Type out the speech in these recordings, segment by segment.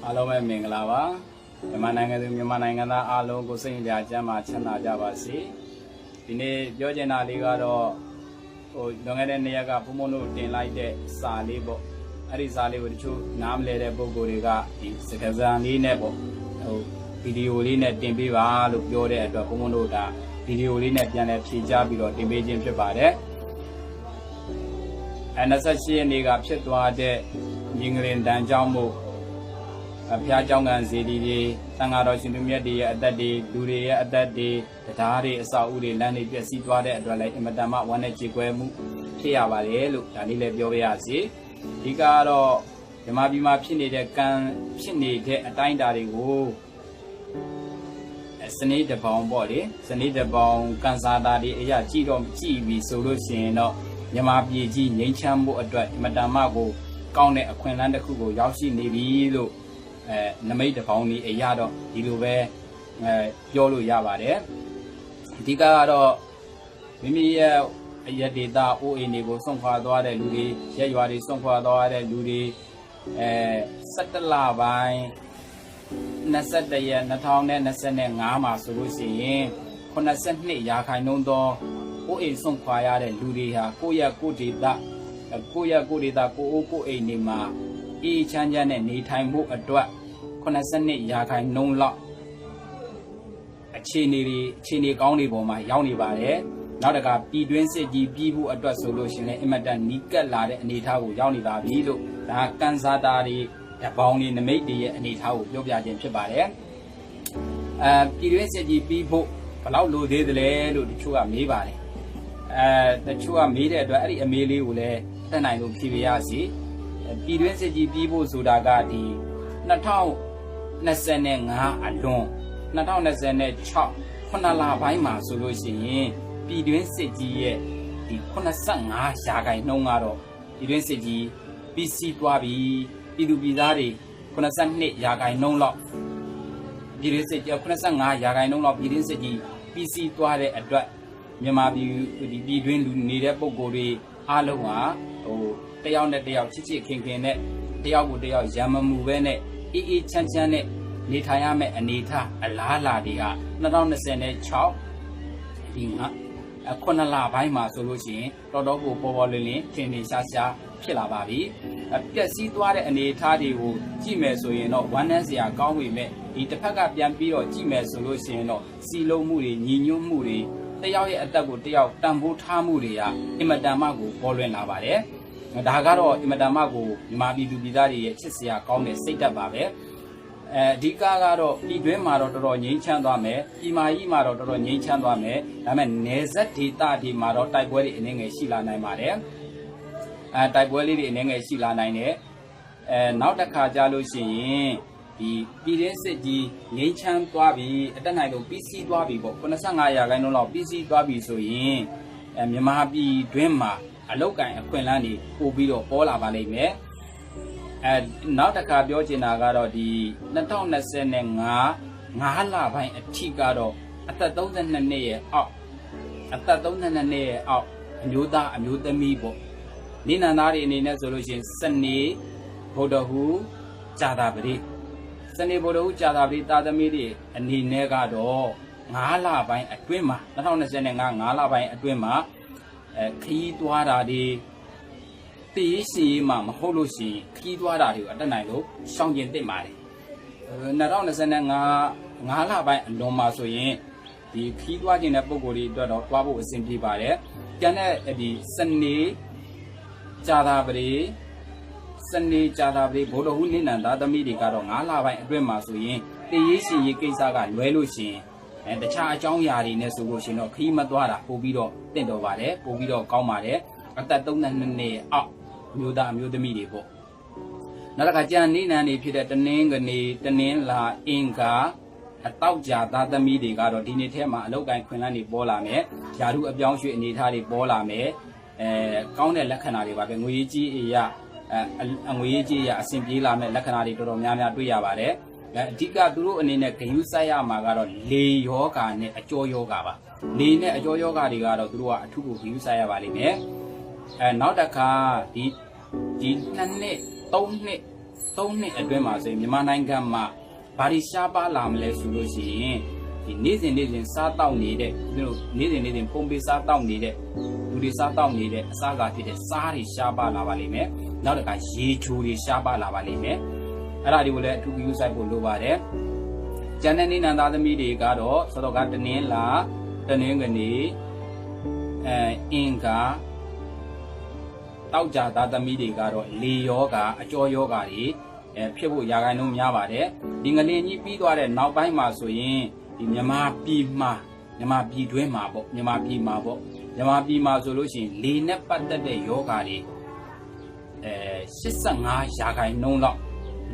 အားလုံးပဲမင်္ဂလာပါမြန်မာနိုင်ငံသူမြန်မာနိုင်ငံသားအားလုံးကိုစိတ်ကြကျမ်းမာချမ်းသာကြပါစေဒီနေ့ပြောချင်တာလေးကတော့လွန်ခဲ့တဲ့နေ့ကဘုံဘုံတို့တင်လိုက်တဲ့စာလေးပေါ့အဲ့ဒီစာလေးကိုတချို့နားမလဲတဲ့ပုံကိုယ်တွေကဒီစကားစာလေးနဲ့ပေါ့ဗီဒီယိုလေးနဲ့တင်ပေးပါလို့ပြောတဲ့အတွက်ဘုံဘုံတို့ဒါဗီဒီယိုလေးနဲ့ပြန်လည်ဖြည့်ချပြီးတော့တင်ပေးခြင်းဖြစ်ပါတယ်28ရက်နေ့ကဖြစ်သွားတဲ့မြင်းကလေးတန်ကြောင်းမှုဖျားเจ้าကန်စီဒီတွေသံဃာတော်ရှင်သူမြတ်တွေရဲ့အသက်တွေလူတွေရဲ့အသက်တွေတရားတွေအစာဥတွေလမ်းတွေပြည့်စည်သွားတဲ့အတွက်လည်းအင်မတန်မှဝမ်းနဲ့ကြေကွဲမှုဖြစ်ရပါတယ်လို့ဒါလေးလည်းပြောပြရစီဒီကတော့ဓမ္မပြည်မှာဖြစ်နေတဲ့ကံဖြစ်နေတဲ့အတိုင်းအတာတွေကိုစနေတပေါင်းပေါ့လေစနေတပေါင်းကန်စာတာတွေအရာကြည့်ပြီဆိုလို့ရှိရင်တော့မြမပြည်ကြီးငြိမ်းချမ်းမှုအတွက်အင်မတန်မှကိုကောင်းတဲ့အခွင့်အလမ်းတစ်ခုကိုရောက်ရှိနေပြီလို့နမိတ်တပေါင်းဒီအရာတော့ဒီလိုပဲပြောလို့ရပါတယ်အဓိကကတော့မိမိရဲ့အရဒေတာအိုးအိမ်တွေကိုစွန့်ခွာသွားတဲ့လူတွေရက်ရွာတွေစွန့်ခွာသွားတဲ့လူတွေ17လပိုင်း21ရက်2025မှာဆိုလို့ရှိရင်82ရာခိုင်နှုန်းသောအိုးအိမ်စွန့်ခွာရတဲ့လူတွေဟာကိုယ့်ရဲ့ကိုယ်ဒေတာကိုအိုးကိုအိမ်တွေမှာအေးချမ်းချမ်းနဲ့နေထိုင်မှုအတွက်82ရာခိုင်နှုန်းလောက်အခြေအနေကောင်းတွေပေါ်မှာရောက်နေပါတယ်နောက်တကပြည်တွင်းစစ်ကြီးပြည်မှုအတွက်ဆိုလို့ရှိရင်အင်မတန်နီးကပ်လာတဲ့အနေအထားကိုရောက်နေပါပြီလို့ဒါကန်စာတာတွေတပေါင်းတွေနမိတ်တွေရဲ့အနေအထားကိုပြောပြခြင်းဖြစ်ပါတယ်ပြည်တွင်းစစ်ကြီးပြည်ဖို့ဘယ်လောက်လိုသေးသလဲလို့တချို့ကမေးပါတယ်တချို့ကမေးတဲ့အတွက်အဲ့ဒီအမေးလေးကိုလည်းတက်နိုင်လို့ဖြေပြရစီပြည်တွင်းစစ်ကြီးပြီးဖို့ဆိုတာကဒီ2025အလွန်2026ခုနှစ်လပိုင်းမှာဆိုလို့ရှိရင်ပြည်တွင်းစစ်ကြီးရဲ့ဒီ85ရာခိုင်နှုန်းကတော့ပြည်တွင်းစစ်ကြီးပြီးစီးသွားပြီပြည်သူပြည်သားတွေ82ရာခိုင်နှုန်းလောက်ပြည်တွင်းစစ်ကြီး85ရာခိုင်နှုန်းလောက်ပြည်တွင်းစစ်ကြီးပြီးစီးသွားတဲ့အတွက်မြန်မာပြည်တွင်းလူနေတဲ့ပုံကိုယ်တွေအားလုံးဟာတယောက်နဲ့တယောက်ချစ်ချစ်ခင်ခင်နဲ့တယောက်ကိုတယောက်ရံမမှုပဲနဲ့အေးအေးချမ်းချမ်းနဲ့နေထိုင်ရမယ့်အနေအထားအလားအလာတွေက2026ဒီ9လပိုင်းမှာဆိုလို့ရှိရင်တော်တော်ကိုပေါ်ပေါ်လင်းလင်းထင်ထင်ရှားရှားဖြစ်လာပါပြီပျက်စီးသွားတဲ့အနေအထားတွေကိုကြည့်မယ်ဆိုရင်တော့ဝမ်းနည်းစရာကောင်းပေမဲ့ဒီတစ်ဖက်ကပြန်ပြီးတော့ကြည့်မယ်ဆိုလို့ရှိရင်တော့စီလုံးမှုတွေညီညွတ်မှုတွေတယောက်ရဲ့အသက်ကိုတယောက်တန်ဖိုးထားမှုတွေကအင်မတန်မှကိုပေါ်လွင်လာပါတယ်ဒါကတော့အင်မတန်မှကိုမြန်မာပြည်သူပြည်သားတွေရဲ့ချစ်စရာကောင်းတဲ့စိတ်ဓာတ်ပါပဲအဓိကကတော့ပြည်တွင်းမှာတော့တော်တော်ငြိမ်းချမ်းသွားမယ်ပြည်မာကြီးမှာတော့တော်တော်ငြိမ်းချမ်းသွားမယ်ဒါပေမဲ့နယ်စပ်ဒေသတွေမှာတော့တိုက်ပွဲတွေအနေငယ်ရှိလာနိုင်ပါတယ်တိုက်ပွဲလေးတွေအနေငယ်ရှိလာနိုင်တယ်နောက်တစ်ခါကြာလို့ရှိရင်ဒီပြည်တွင်းစစ်ကြီးငြိမ်းချမ်းသွားပြီအတက်နိုင်လို့ပြီးစီးသွားပြီပေါ့85ရာခိုင်နှုန်းလောက်ပြီးစီးသွားပြီဆိုရင်မြန်မာပြည်တွင်းမှာအလောက်ကန်အခွင့်အလမ်းတွေပို့ပြီးတော့ပေါ်လာပါလိမ့်မယ်နောက်တစ်ခါပြောချင်တာကတော့ဒီ2025 5လပိုင်းအထိကတော့အသက်32နှစ်ရဲ့အောက်အမျိုးသားအမျိုးသမီးပေါ့နိနန္သားတွေအနေနဲ့ဆိုလို့ရှိရင်စနေဗုဒ္ဓဟူကြာတာပတိစနေဗုဒ္ဓဟူကြာတာပတိတာသမီးတွေအနေနဲ့ကတော့5လပိုင်းအတွင်းမှာ2025 5လပိုင်းအတွင်းမှာခီးသွားတာတွေတေးစီမှာမဟုတ်လို့ရှိရင်ခီးသွားတာတွေကိုအတက်နိုင်လို့ရှောင်ကျင်သင့်ပါတယ်2025 5လပိုင်းအလွန်မှာဆိုရင်ဒီခီးသွားခြင်းတဲ့ပုံကိုယ်တွေအတွက်တော့သွားဖို့အဆင်ပြေပါတယ်ကျန်တဲ့ဒီစနေကြာတာပရိဗုဒ္ဓဟူးနိနန္ဒာသမီးတွေကတော့5လပိုင်းအတွင်းမှာဆိုရင်တေးစီရေးကိစ္စကလွဲလို့ရှိရင်တခြားအကြောင်းအရာတွေနဲ့ဆိုလို့ရှိရင်တော့ခီးမသွားတာပို့ပြီးတော့တင့်တော်ပါတယ်ပို့ပြီးတော့ကောင်းပါတယ်အသက်32နှစ်အောက်မျိုးသားအမျိုးသမီးတွေပေါ့နောက်တစ်ခါကျန်နိနန်တွေဖြစ်တဲ့တနင်္ဂနွေတနင်္လာအင်္ဂါအတောက်ကြသားသမီးတွေကတော့ဒီနေ့ထဲမှာအလောက်ကိုင်းခွင်လန်းတွေပေါ်လာမယ်ယာရုအပြောင်းရွှေ့အနေအထားတွေပေါ်လာမယ်ကောင်းတဲ့လက္ခဏာတွေပါပဲငွေကြီးအရာငွေကြီးအရာအဆင်ပြေလာမဲ့လက္ခဏာတွေတော်တော်များများတွေ့ရပါတယ်အဓိကသူတို့အနေနဲ့ဂယုစိုက်ရမှာကတော့လေယောဂါနဲ့အကျော်ယောဂါပါလေနဲ့အကျော်ယောဂါတွေကတော့သူတို့ကအထူးကိုဂယုစိုက်ရပါလိမ့်မယ်နောက်တစ်ခါဒီ2နှစ်3နှစ် 3 နှစ်အတွင်းမှာဆိုရင်မြန်မာနိုင်ငံမှာဘာတွေရှားပါလာမလဲဆိုလို့ရှိရင်ဒီနေ့စဉ်စားတောက်နေတဲ့တို့နေ့စဉ်ပုံပေးစားတောက်နေတဲ့လူတွေစားတောက်နေတဲ့အစားအစာဖြစ်တဲ့စားတွေရှားပါလာပါလိမ့်မယ်နောက်တစ်ခါရေချိုတွေရှားပါလာပါလိမ့်မယ်အဲ့ဒါတွေကိုလည်းအထူးပြုဆိုင်ဖို့လိုပါတယ်ကျန်တဲ့နေနံသားသမီးတွေကတော့စောတော့ကတနင်္လာတနင်္ဂနွေအင်္ဂါတောက်ကြသားသမီးတွေကတော့လေယောဂအကျော်ယောဂတွေဖြစ်ဖို့ရာဂိုင်းလုံးများပါတယ်ဒီငလင်ကြီးပြီးသွားတဲ့နောက်ပိုင်းမှာဆိုရင်ဒီမြန်မာပြည်တွင်းမှာပေါ့မြန်မာပြည်မှာဆိုလို့ရှိရင်လေနဲ့ပတ်သက်တဲ့ယောဂတွေ85ရာခိုင်နှုန်းလောက်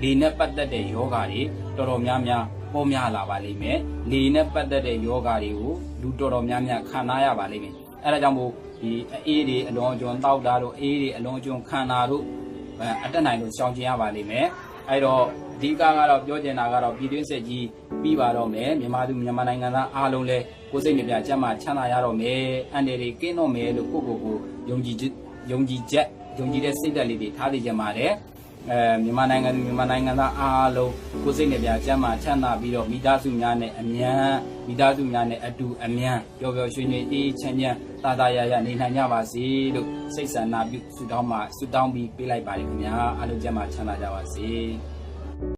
လေနဲ့ပတ်သက်တဲ့ယောဂတွေတော်တော်များများပေါ်များလာပါလိမ့်မယ်လေနဲ့ပတ်သက်တဲ့ယောဂတွေကိုလူတော်တော်များများခံစားရပါလိမ့်မယ်အဲဒါကြောင့်မို့ဒီအေးတွေအလွန်အကျွံတောက်တာတို့အေးတွေအလွန်အကျွံခံတာတို့အတက်နိုင်လို့ရှောင်ကျဉ်ရပါလိမ့်မယ်အဲတော့အဓိကတော့ပြောချင်တာကတော့ပြည်တွင်းစစ်ကြီးပြီးပါတော့မယ်မြန်မာနိုင်ငံသားအားလုံးလည်းကိုယ်စိတ်နှပြကျန်းမာချမ်းသာရတော့မယ်အန်တယ်တွေကင်းတော့မယ်လို့ကိုယုံကြည်တဲ့စိတ်ဓာတ်လေးတွေထားသိကြပါတယ်မြန်မာနိုင်ငံသားအားလုံးကိုယ်စိတ်နှပြကျန်းမာချမ်းသာပြီးတော့မိသားစုများနဲ့အတူအမြန်ပျော်ပျော်ရွှင်ရွှင်အေးချမ်းချမ်းသာရနေနိုင်ကြပါစေလို့စိတ်ဆန္ဒပြုဆုတောင်းပြီးပေးလိုက်ပါတယ်ခင်ဗျာအားလုံးကျန်းမာချမ်းသာကြပါစေ